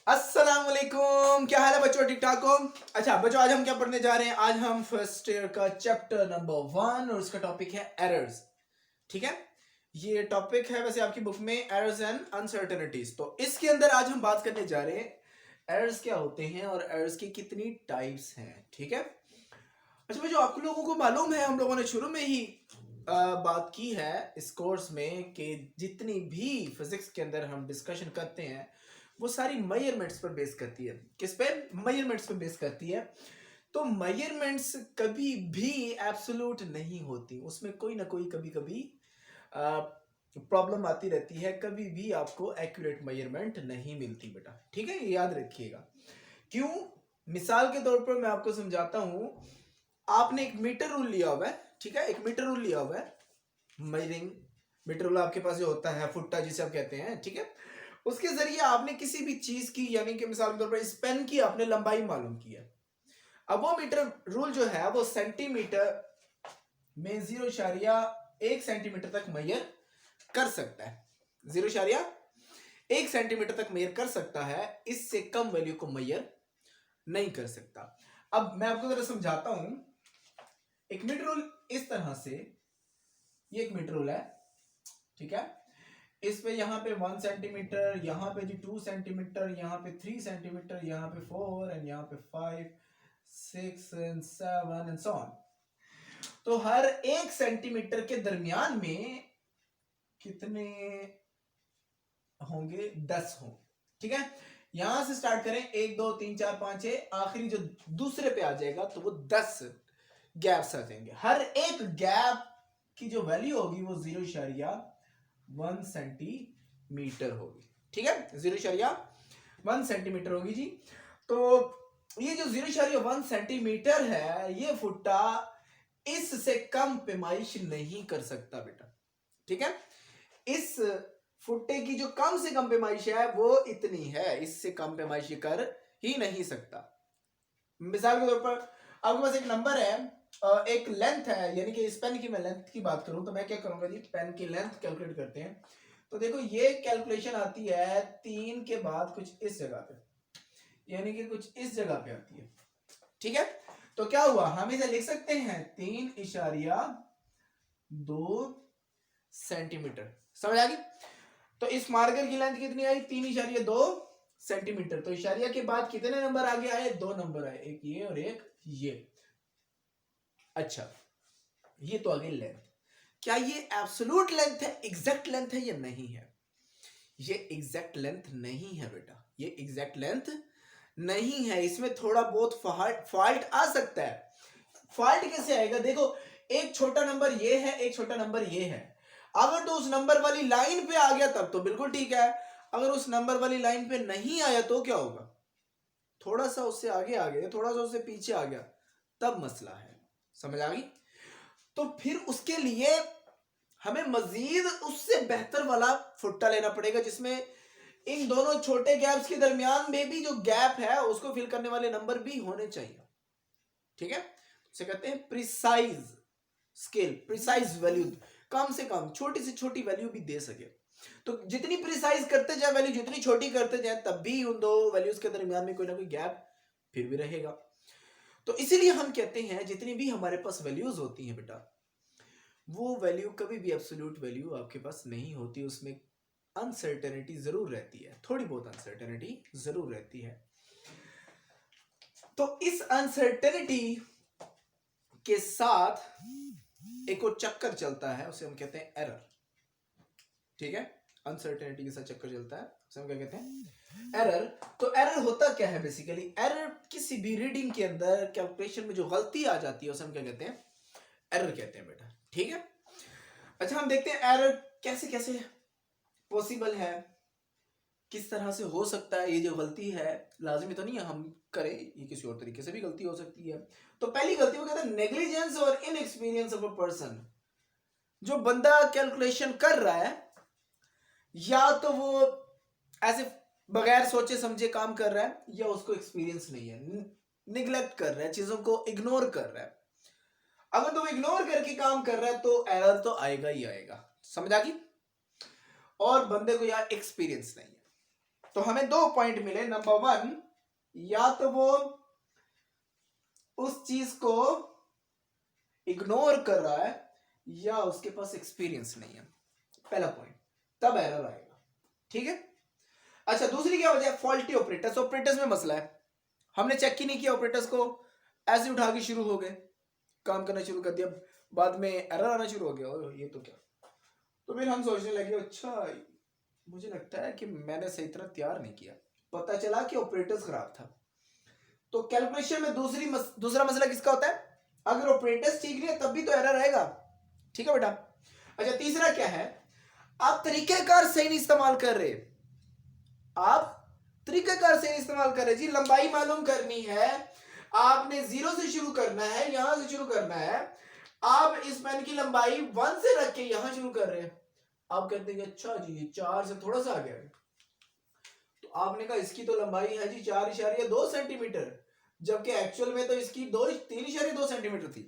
अस्सलाम वालेकुम, क्या हाल है बच्चों? ठीक ठाक हो? अच्छा बच्चों, आज हम क्या पढ़ने जा रहे हैं? आज हम फर्स्ट ईयर का चैप्टर नंबर 1 और उसका टॉपिक है एरर्स। ठीक है, ये टॉपिक है वैसे आपकी बुक में, एरर्स एंड अनसर्टेनिटीज। तो इसके अंदर आज हम बात करने जा रहे हैं एरर्स क्या होते हैं और एरर्स की कितनी टाइप्स हैं। ठीक है। अच्छा बच्चों, आप लोगों को मालूम है, हम लोगों ने शुरू में ही बात की है इस कोर्स में कि जितनी भी फिजिक्स के अंदर हम डिस्कशन करते हैं वो सारी मेजरमेंट्स पर बेस करती है। किस पे? मेजरमेंट्स पर बेस करती है। तो मेजरमेंट्स कभी भी एब्सोल्यूट नहीं होती, उसमें कोई ना कोई कभी कभी प्रॉब्लम आती रहती है, कभी भी आपको एक्यूरेट मेजरमेंट नहीं मिलती बेटा। ठीक है, ये याद रखिएगा। क्यों? मिसाल के तौर पर मैं आपको समझाता हूं। आपने एक मीटर रूल लिया हुआ है, ठीक है, एक मीटर रूल लिया हुआ है, मेजरिंग मीटर रूल आपके पास जो होता है, फुट्टा जिसे आप कहते हैं, ठीक है। उसके जरिए आपने किसी भी चीज की, यानी कि मिसाल के तौर पर इस पेन की आपने लंबाई मालूम की है। अब वो मीटर रूल जो है वो सेंटीमीटर में 0.1 सेंटीमीटर तक मेजर कर सकता है। 0.1 सेंटीमीटर तक मेजर कर सकता है, इससे कम वैल्यू को मेजर नहीं कर सकता। अब मैं आपको जरा समझाता हूं। एक मीटर रूल इस तरह से, ये एक मीटर रूल है, ठीक है। इस पे यहाँ पे 1 सेंटीमीटर, यहाँ पे जी 2 सेंटीमीटर, यहाँ पे 3 सेंटीमीटर, यहाँ पे 4 एंड यहाँ पे 5 6 एंड 7 एंड सो ऑन। तो हर 1 सेंटीमीटर के दरमियान में कितने होंगे? 10 होंगे, ठीक है। यहां से स्टार्ट करें, 1 2 3 4 5 6, आखिरी जो दूसरे पे आ जाएगा तो वो 10 गैप्स आ जाएंगे। हर एक गैप की जो वैल्यू होगी वो 0.1 सेंटीमीटर होगी, ठीक है। 0.1 सेंटीमीटर होगी जी। तो ये जो 0.1 सेंटीमीटर है, ये फुट्टा इससे कम पैमाइश नहीं कर सकता बेटा, ठीक है। इस फुट्टे की जो कम से कम पैमाइश है वो इतनी है, इससे कम पैमाइश कर ही नहीं सकता। मिसाल के तौर पर आपके पास एक नंबर है, एक लेंथ है, यानी कि इस पेन की मैं लेंथ की बात करूं तो मैं क्या करूंगा जी, पेन की लेंथ कैलकुलेट करते हैं। तो देखो ये कैलकुलेशन आती है 3 के बाद कुछ इस जगह पे, यानी कि कुछ इस जगह पे आती है, ठीक है। तो क्या हुआ, हम इसे लिख सकते हैं 3.2 सेंटीमीटर। समझ आ गई? तो इस मार्कर की लेंथ कितनी आई? 3.2 सेंटीमीटर। तो इशारिया के बाद कितने नंबर आगे आए? 2 नंबर आए, एक ये और एक ये। अच्छा, ये तो आ गई लेंथ। क्या ये एब्सोल्यूट लेंथ है, एग्जैक्ट लेंथ है या नहीं है? ये एग्जैक्ट लेंथ नहीं है बेटा, ये एग्जैक्ट लेंथ नहीं है। इसमें थोड़ा बहुत फॉल्ट आ सकता है। फॉल्ट कैसे आएगा? देखो, एक छोटा नंबर ये है, एक छोटा नंबर ये है। अगर तो उस नंबर वाली लाइन पे आ गया तब तो बिल्कुल ठीक है। अगर उस नंबर वाली लाइन पे नहीं आया तो क्या होगा? थोड़ा सा उससे आगे आ गया, थोड़ा सा उससे पीछे आ गया, तब मसला है। समझ आ गई? तो फिर उसके लिए हमें मजीद उससे बेहतर वाला फुट्टा लेना पड़ेगा, जिसमें इन दोनों छोटे गैप्स के दरमियान में भी जो गैप है उसको फिल करने वाले नंबर भी होने चाहिए, ठीक है। उसे कहते हैं प्रिसाइज स्केल, प्रिसाइज वैल्यू, कम से कम छोटी से छोटी वैल्यू भी दे सके। तो जितनी प्रिसाइज करते जाए वैल्यू, जितनी छोटी करते जाए, तब भी उन दो वैल्यूज के दरमियान में कोई ना कोई गैप फिर भी रहेगा। तो इसीलिए हम कहते हैं जितनी भी हमारे पास वैल्यूज होती हैं बेटा, वो वैल्यू कभी भी एब्सोल्यूट वैल्यू आपके पास नहीं होती, उसमें अनसर्टेनिटी जरूर रहती है, थोड़ी बहुत अनसर्टेनिटी जरूर रहती है। तो इस अनसर्टेनिटी के साथ एक और चक्कर चलता है, उसे हम कहते हैं एरर, ठीक है। अनसर्टेनिटी के साथ चक्कर चलता है, उसे हम क्या कहते हैं? एरर। तो एरर होता क्या है बेसिकली? एरर किसी भी रीडिंग के अंदर, कैलकुलेशन में जो गलती आ जाती है उसे हम क्या कहते हैं? एरर कहते हैं बेटा, ठीक है। अच्छा, हम देखते हैं एरर कैसे कैसे पॉसिबल है, किस तरह से हो सकता है। ये जो गलती है, लाजमी तो नहीं है हम करें, ये किसी और तरीके से भी गलती हो सकती है। तो पहली गलती वो कहते हैं नेग्लिजेंस और इनएक्सपीरियंस ऑफ अ पर्सन। जो बंदा कैलकुलेशन कर रहा है, या तो वो ऐसे बगैर सोचे समझे काम कर रहा है, या उसको एक्सपीरियंस नहीं है, निगलेक्ट कर रहा है, चीजों को इग्नोर कर रहा है। अगर तो इग्नोर करके काम कर रहा है तो एरर तो आएगा ही आएगा। समझ आ गई? और बंदे को यार एक्सपीरियंस नहीं है। तो हमें 2 पॉइंट मिले। नंबर 1, या तो वो उस चीज को इग्नोर कर रहा है या उसके पास एक्सपीरियंस नहीं है, पहला पॉइंट, तब एरर आएगा। ठीक है। अच्छा, दूसरी क्या वजह है? Faulty operators. ऑपरेटर्स में मसला है, हमने चेक ही नहीं किया, ऑपरेटर्स को ऐसे उठा के शुरू हो गए, काम करना शुरू कर दिया, बाद में एरर आना शुरू हो गया, और ये तो क्या। तो फिर हम सोचने लगे अच्छा मुझे लगता है कि मैंने सही तरह तैयार नहीं किया, पता चला कि ऑपरेटर्स खराब था। तो कैलकुलेशन में दूसरा मसला किसका होता है? अगर ऑपरेटर्स ठीक नहीं है तब भी तो एरर आएगा। ठीक है बेटा। अच्छा, तीसरा क्या है? आप तरीकेकार सही नहीं इस्तेमाल कर रहे, आप तरीकेकार सही नहीं इस्तेमाल कर रहे। जी लंबाई मालूम करनी है, आपने 0 से शुरू करना है, यहां से शुरू करना है, आप इस पेन की लंबाई 1 से रख के यहां शुरू कर रहे हैं। आप कहते हैं अच्छा जी 4 से थोड़ा सा आ गया, तो आपने कहा इसकी तो लंबाई है जी 4.2 सेंटीमीटर, जबकि एक्चुअल में तो इसकी 3.2 सेंटीमीटर थी।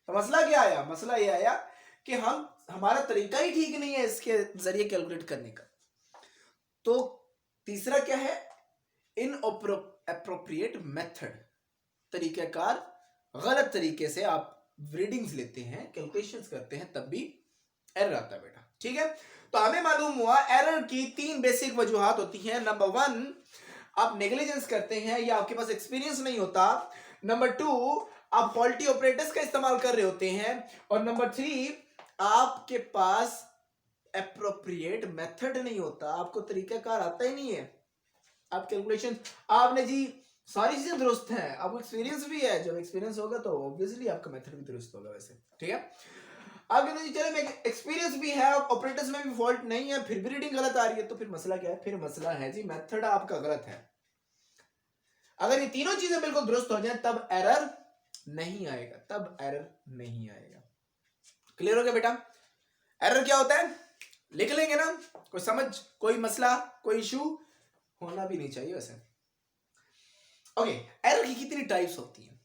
तो मसला क्या आया? मसला ये आया कि हमारा तरीका ही ठीक नहीं है इसके जरिए कैलकुलेट करने का। तो तीसरा क्या है? इनअप्रोप्रिएट मेथड, तरीकाकार गलत तरीके से आप रीडिंग्स लेते हैं, कैलकुलेशंस करते हैं, तब भी एरर आता है बेटा। ठीक है। तो हमें मालूम हुआ एरर की 3 बेसिक वजूहात होती हैं। नंबर 1, आप नेग्लिजेंस करते हैं या आपके पास एक्सपीरियंस नहीं होता। नंबर 2, आप फॉल्टी ऑपरेटर्स का इस्तेमाल कर रहे होते हैं। और नंबर 3, आपके पास एप्रोप्रिएट मेथड नहीं होता, आपको तरीकाकार आता ही नहीं है। आप कैलकुलेशन, आपने जी सारी चीजें दुरुस्त हैं, आपको एक्सपीरियंस भी है, जब एक्सपीरियंस होगा तो ऑब्वियसली आपका मेथड भी दुरुस्त होगा वैसे। ठीक है। आप कहते हैं चलो एक्सपीरियंस भी है, ऑपरेटर्स में भी फॉल्ट नहीं है, फिर भी रीडिंग गलत आ रही है, तो फिर मसला क्या है? फिर मसला है जी मेथड आपका गलत है। अगर ये तीनों चीजें बिल्कुल दुरुस्त हो जाए तब एरर नहीं आएगा, तब एरर नहीं आएगा। क्लियर हो गया बेटा? एरर क्या होता है लिख लेंगे ना, कोई समझ, कोई मसला, कोई इशू होना भी नहीं चाहिए वैसे। ओके, एरर की कितनी टाइप्स होती हैं?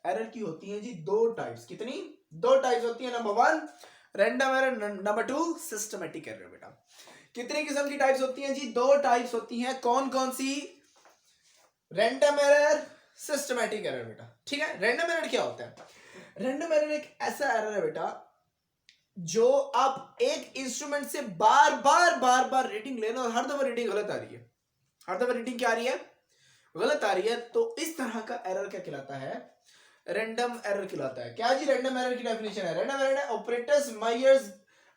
एरर की होती है जी 2 टाइप्स। कितनी? 2 टाइप्स होती है। Number 1 random error, number 2 systematic error. बेटा कितनी किस्म की टाइप्स होती हैं जी? 2 टाइप्स होती हैं। कौन कौन सी? Random error, systematic error. बेटा ठीक है। रैंडम एरर क्या होता है? रैंडम एरर एक ऐसा एरर है बेटा जो आप एक इंस्ट्रूमेंट से बार बार रीडिंग लेना और हर दफा रीडिंग गलत आ रही है, हर दफा रीडिंग क्या आ रही है? गलत आ रही है। तो इस तरह का एरर क्या कहलाता है? रैंडम एरर कहलाता है। क्या जी रैंडम एरर की डेफिनेशन है? रैंडम एरर है ऑपरेटर्स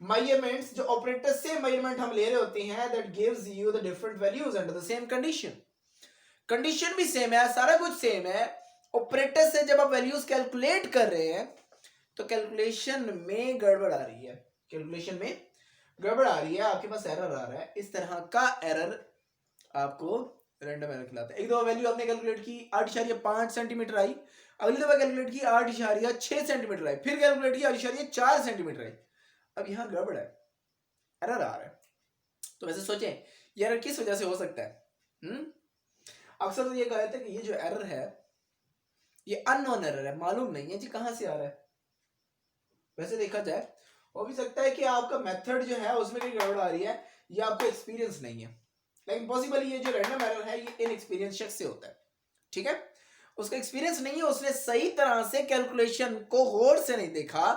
मेजरमेंट्स, जो ऑपरेटर्स से मेजरमेंट हम ले रहे होते हैं, that gives you the different values under the same condition. Condition भी सेम है, सारा कुछ सेम है। ऑपरेटर से जब आप वैल्यूज कैलकुलेट कर रहे हैं तो कैलकुलेशन में गड़बड़ आ रही है, कैलकुलेशन में गड़बड़ आ रही है, आपके पास एरर आ रहा है। इस तरह का एरर आपको रैंडम एरर खिलाता है। एक दफा वैल्यू आपने कैलकुलेट की 8.5 सेंटीमीटर आई, अगली दफा कैलकुलेट की 8.6 सेंटीमीटर आई, फिर कैलकुलेट की 8.4 सेंटीमीटर आई। अब यहां गड़बड़ है, एरर आ रहा है। तो वैसे सोचें ये एरर किस वजह से हो सकता है? अक्सर तो ये कहा जाता है कि ये जो एरर है ये अननोन एरर है, मालूम नहीं है जी कहां से आ रहा है। वैसे देखा जाए हो भी सकता है कि आपका मेथड जो है उसमें कोई गड़बड़ आ रही है या आपको एक्सपीरियंस नहीं है, लेकिन पॉसिबल ये जो रैंडम एरर है ये इनएक्सपीरियंस शख्स से होता है। ठीक है। उसका एक्सपीरियंस नहीं है, उसने सही तरह से कैलकुलेशन को गौर से नहीं देखा,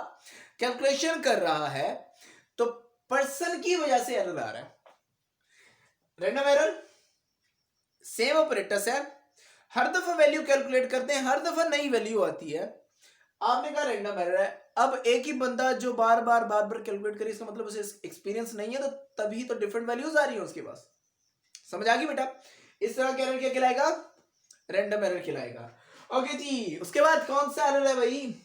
कैलकुलेशन कर रहा है, तो पर्सन की वजह से एरर आ रहा है। रैंडम एरर सेम ऑपरेटर्स है, हर दफा वैल्यू कैलकुलेट करते हैं, हर दफा नई वैल्यू आती है। आपने कहा रैंडम एरर है, अब एक ही बंदा जो बार बार कैलकुलेट करे, इसका मतलब उसे एक्सपीरियंस नहीं है, तो तभी तो डिफरेंट वैल्यूज आ रही है उसके पास। समझ आ गई बेटा? इस तरह का एरर क्या कहलाएगा? रैंडम एरर कहलाएगा। ओके जी, उसके बाद कौन सा एरर है भाई?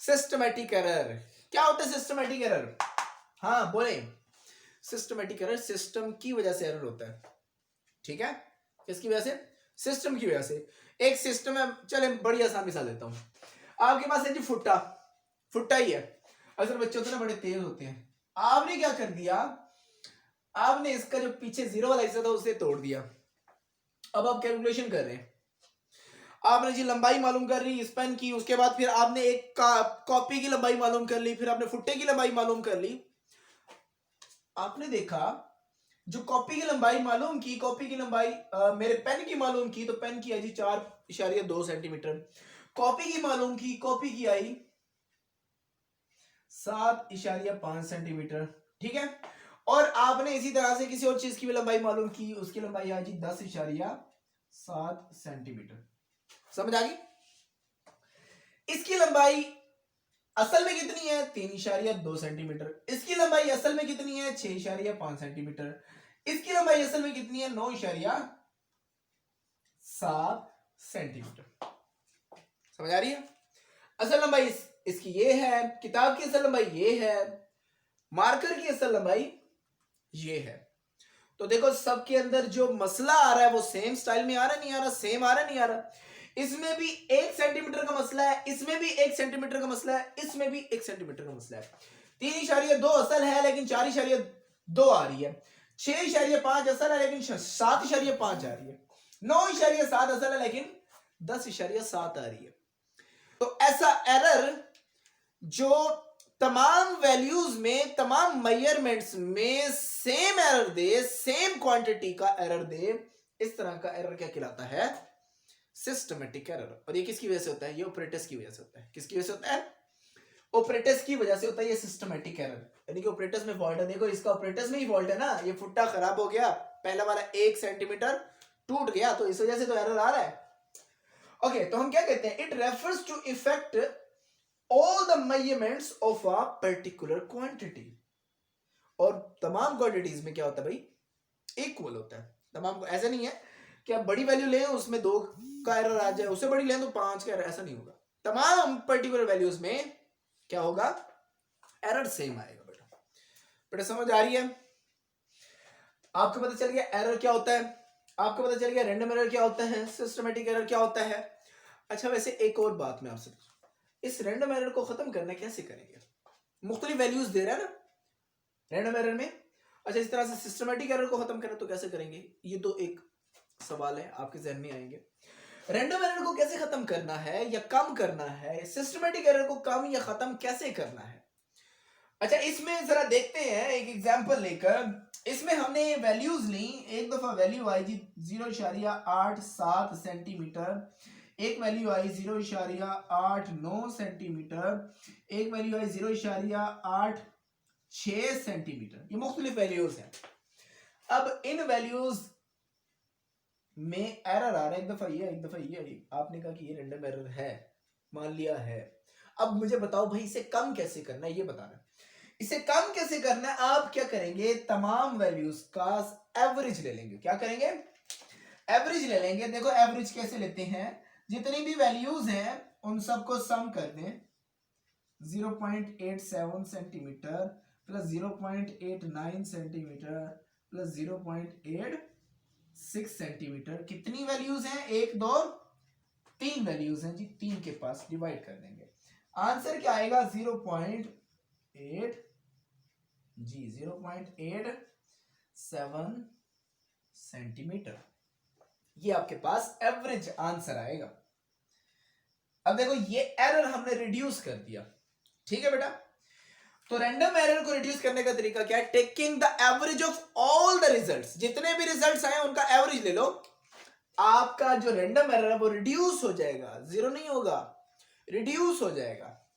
Systematic error. क्या होता है सिस्टमैटिक एरर? हाँ बोले। सिस्टमैटिक एरर सिस्टम की वजह से एरर होता है। ठीक है। किसकी वजह से? सिस्टम की वजह से। एक सिस्टम है, चले बड़ी आसान मिसाल देता हूं। आपके पास है जी फुट्टा, फुट्टा ही है। अक्सर बच्चे होते हैं ना बड़े तेज होते हैं, आपने क्या कर दिया, आपने इसका जो पीछे जीरो वाला हिस्सा था उसे तोड़ दिया। अब आप कैलकुलेशन कर रहे हैं, आपने जी लंबाई मालूम कर ली इस पेन की, उसके बाद फिर आपने एक कॉपी की लंबाई मालूम कर ली, फिर आपने फुट्टे की लंबाई मालूम कर ली। आपने देखा जो कॉपी की लंबाई मालूम की, कॉपी की लंबाई मेरे पेन की मालूम की, तो पेन की आई जी 4.2 सेंटीमीटर। कॉपी की मालूम की, कॉपी की आई 7.5 सेंटीमीटर। ठीक है, और आपने इसी तरह से किसी और चीज की भी लंबाई मालूम की, उसकी लंबाई आ जी 10.7 सेंटीमीटर। समझ आ गई? इसकी लंबाई असल में कितनी है? 3.2 सेंटीमीटर। इसकी लंबाई असल में कितनी है? 6.5 सेंटीमीटर। इसकी लंबाई असल में कितनी है? 9.7 सेंटीमीटर। समझ आ रही है? असल लंबाई इसकी ये है, किताब की असल लंबाई ये है, मार्कर की असल लंबाई ये है। तो देखो सबके अंदर जो मसला आ रहा है वो सेम स्टाइल में आ रहा, नहीं आ रहा? सेम आ रहा, नहीं आ रहा? इसमें भी 1 सेंटीमीटर का मसला है, इसमें भी 1 सेंटीमीटर का मसला है, इसमें भी 1 सेंटीमीटर का मसला है। 3.2 असल है लेकिन 4.2 आ रही है। 6.5 असल है लेकिन 7.5 आ रही है। 9.7 असल है लेकिन 10.7 आ रही है। तो ऐसा एरर जो तमाम वैल्यूज में, तमाम मेजरमेंट्स में सेम एरर दे, सेम क्वांटिटी का एरर दे, इस तरह का एरर क्या कहलाता है? Systematic error. और ये किसकी वजह से होता है? ये ऑपरेटर्स की वजह से होता है। किसकी वजह से होता है? ऑपरेटर्स की वजह से होता है ये सिस्टमेटिक एरर। यानी कि ऑपरेटर्स में फॉल्ट है। देखो इसका ऑपरेटर्स में ही फॉल्ट है ना, ये फुट्टा खराब हो गया, पहला वाला 1 सेंटीमीटर टूट गया, तो इस वजह से तो एरर आ रहा है। ओके, तो हम क्या कहते हैं? It refers to effect all the measurements of a particular quantity। और तमाम क्वांटिटीज में क्या होता है भाई? इक्वल होता है तमाम को। ऐसा नहीं है कि आप बड़ी वैल्यू लें उसमें 2 का एरर आ जाए, उससे बड़ी लें तो 5 का एरर, ऐसा नहीं होगा। तमाम पर्टिकुलर वैल्यूज में क्या होगा? एरर सेम आएगा। बेटा समझ आ रही है? आपको पता चल गया एरर क्या होता है, आपको पता चल गया रैंडम एरर क्या होता है, सिस्टमेटिक एरर क्या होता है। अच्छा, वैसे एक और बात मैं आपसे, इस रैंडम एरर को खत्म करना कैसे करेंगे? मुख्तलिफ वैल्यूज दे रहा है ना रैंडम एरर में। अच्छा, इस तरह से सिस्टमेटिक एरर को खत्म करना तो कैसे करेंगे? ये तो एक सवाल है आपके जहन में आएंगे। रैंडम एरर को कैसे खत्म करना है या कम करना है, सिस्टमेटिक एरर को कम या खत्म कैसे करना है? अच्छा, इसमें जरा देखते हैं एक एग्जांपल लेकर। इसमें हमने वैल्यूज ली, एक दफा वैल्यू आई जी 0.87 सेंटीमीटर, एक वैल्यू आई 0.89 सेंटीमीटर, एक वैल्यू आई 0.86 सेंटीमीटर। ये मुख्तलिफ वैल्यूज हैं। अब इन वैल्यूज में एरर आ रहा है, एक दफा ये, एक दफा ये। आपने कहा कि ये रैंडम एरर है, मान लिया है। अब मुझे बताओ भाई इसे कम कैसे करना है, ये बताना। इसे कम कैसे करना है? आप क्या करेंगे? तमाम वैल्यूज का एवरेज ले लेंगे। क्या करेंगे? एवरेज ले लेंगे। देखो एवरेज कैसे लेते हैं? जितनी भी वैल्यूज हैं उन सबको सम कर दें। 0.87 centimetre plus 0.89 centimetre plus 0.86 centimetre. कितनी वैल्यूज हैं? 1 2 3 वैल्यूज हैं जी, 3 के पास डिवाइड कर देंगे। आंसर क्या आएगा? 0.8 जी 0.87 सेंटीमीटर। ये आपके पास एवरेज आंसर आएगा। अब देखो ये एरर हमने रिड्यूस कर दिया, ठीक है बेटा। तो रैंडम एरर को रिड्यूस करने का तरीका क्या है? Taking the average of all the results. जितने भी रिजल्ट्स आए उनका एवरेज ले लो, आपका जो रैंडम एरर है वो रिड्यूस हो जाएगा, जीरो नहीं होगा, रिड्यूस हो जाएगा।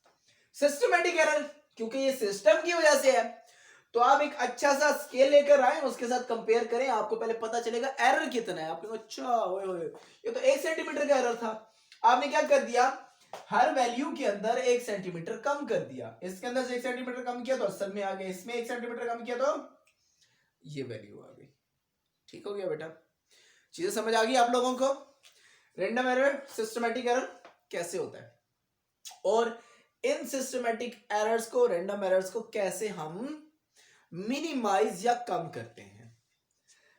सिस्टमैटिक एरर, क्योंकि ये सिस्टम की वजह से है, तो आप एक अच्छा सा स्केल लेकर आए, उसके साथ कंपेयर करें, आपको पहले पता चलेगा एरर कितना है। आपने अच्छा ओए होए ये तो 1 सेंटीमीटर का एरर था, आपने क्या कर दिया? हर वैल्यू के अंदर 1 सेंटीमीटर कम कर दिया। इसके अंदर से 1 सेंटीमीटर कम किया तो असल में आ गया, इसमें 1 सेंटीमीटर कम किया तो ये वैल्यू आ गई। ठीक हो गया बेटा? चीजें समझ आ गई आप लोगों को? रैंडम एरर, सिस्टमैटिक एरर कैसे होता है, और इन सिस्टमैटिक एरर्स को, रैंडम एरर्स को कैसे हम मिनिमाइज या कम करते हैं।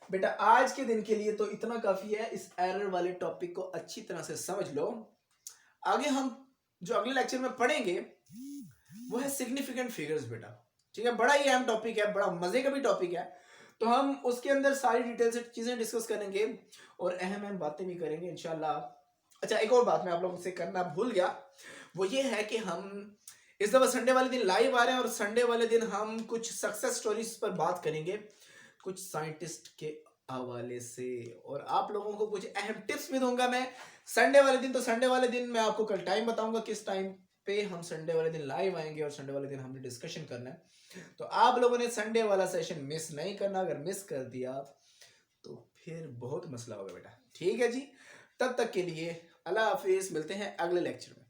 बेटा आज के दिन के लिए तो इतना काफी है। इस एरर वाले टॉपिक को अच्छी तरह से समझ लो। आगे हम जो अगले लेक्चर में पढ़ेंगे वो है सिग्निफिकेंट फिगर्स बेटा, ठीक है। बड़ा ही अहम टॉपिक है, बड़ा मजे का भी टॉपिक है, तो हम उसके अंदर सारी डिटेल से चीजें डिस्कस करेंगे और अहम अहम बातें भी करेंगे इंशाल्लाह। अच्छा, एक और बात मैं आप लोगों से करना भूल गया, वो ये है कि हम इस दफा संडे वाले दिन लाइव आ रहे हैं और संडे वाले दिन हम कुछ सक्सेस स्टोरीज पर बात करेंगे। कुछ साइंटिस्ट के हवाले से, और आप लोगों को कुछ अहम टिप्स भी दूंगा मैं संडे वाले दिन। तो संडे वाले दिन मैं आपको कल टाइम बताऊंगा किस टाइम पे हम संडे वाले दिन लाइव आएंगे, और संडे वाले दिन हमने डिस्कशन करना है। तो आप लोगों ने संडे वाला सेशन मिस नहीं करना, अगर मिस कर दिया तो फिर बहुत मसला होगा बेटा। ठीक है जी, तब तक के लिए अल्लाह हाफिज, मिलते हैं अगले लेक्चर में।